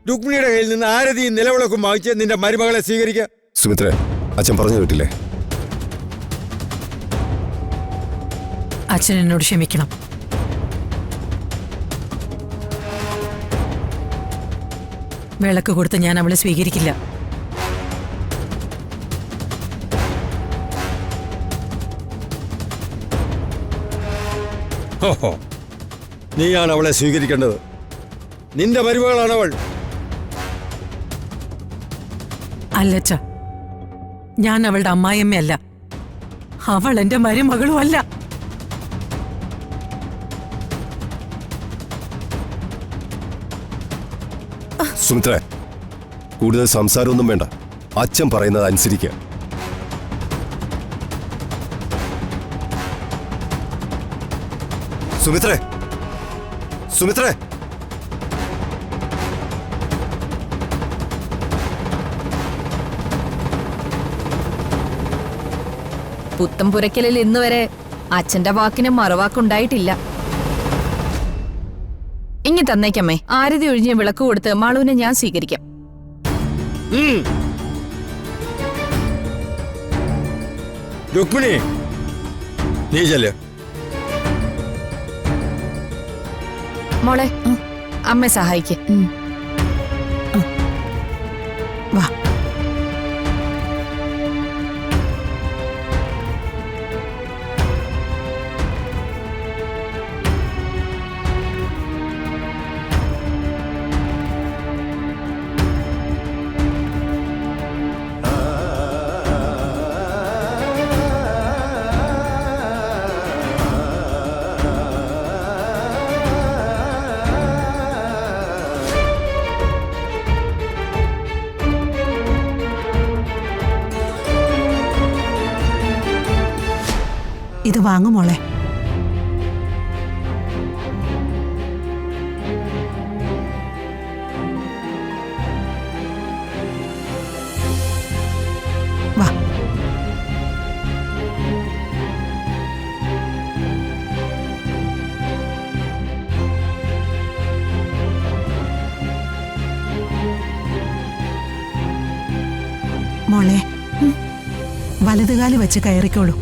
രുക്മിണിയുടെ കയ്യിൽ നിന്ന് ആരതിയും നിലവിളക്കും വാങ്ങിച്ച് നിന്റെ മരുമകളെ സ്വീകരിക്കുക. സുമിത്രേ, അച്ഛൻ പറഞ്ഞു കേട്ടില്ലേ? അച്ഛൻ എന്നോട് ക്ഷമിക്കണം. വിളക്ക് കൊടുത്ത് ഞാൻ അവളെ സ്വീകരിക്കില്ല. ഓഹോ, നീയാണ് അവളെ സ്വീകരിക്കേണ്ടത്. നിന്റെ മരുമകളാണ് അവൾ. അല്ലച്ച, ഞാൻ അവളുടെ അമ്മായിയമ്മയല്ല. അവൾ എന്റെ മരുമകളും അല്ല. സുമിത്രേ, കൂടുതൽ സംസാരമൊന്നും വേണ്ട. അച്ഛൻ പറയുന്നത് അനുസരിക്കുക. സുമിത്രേ, സുമിത്രേ, പുത്തംപുരയ്ക്കലിൽ ഇന്നുവരെ അച്ഛന്റെ വാക്കിന് മറുവാക്കുണ്ടായിട്ടില്ല. ഇങ്ങി തന്നേക്കമ്മേ. ആരതി ഒഴിഞ്ഞ് വിളക്ക് കൊടുത്ത് മാളുവിനെ ഞാൻ സ്വീകരിക്കാം. രുക്മിണി, നീ ചെല്ല്. മോളെ, അമ്മയെ സഹായിക്ക്. വാ. ഇത് വാങ്ങു മോളെ. വാ. മോളെ, വലതുകാല് വെച്ച് കയറിക്കോളൂ.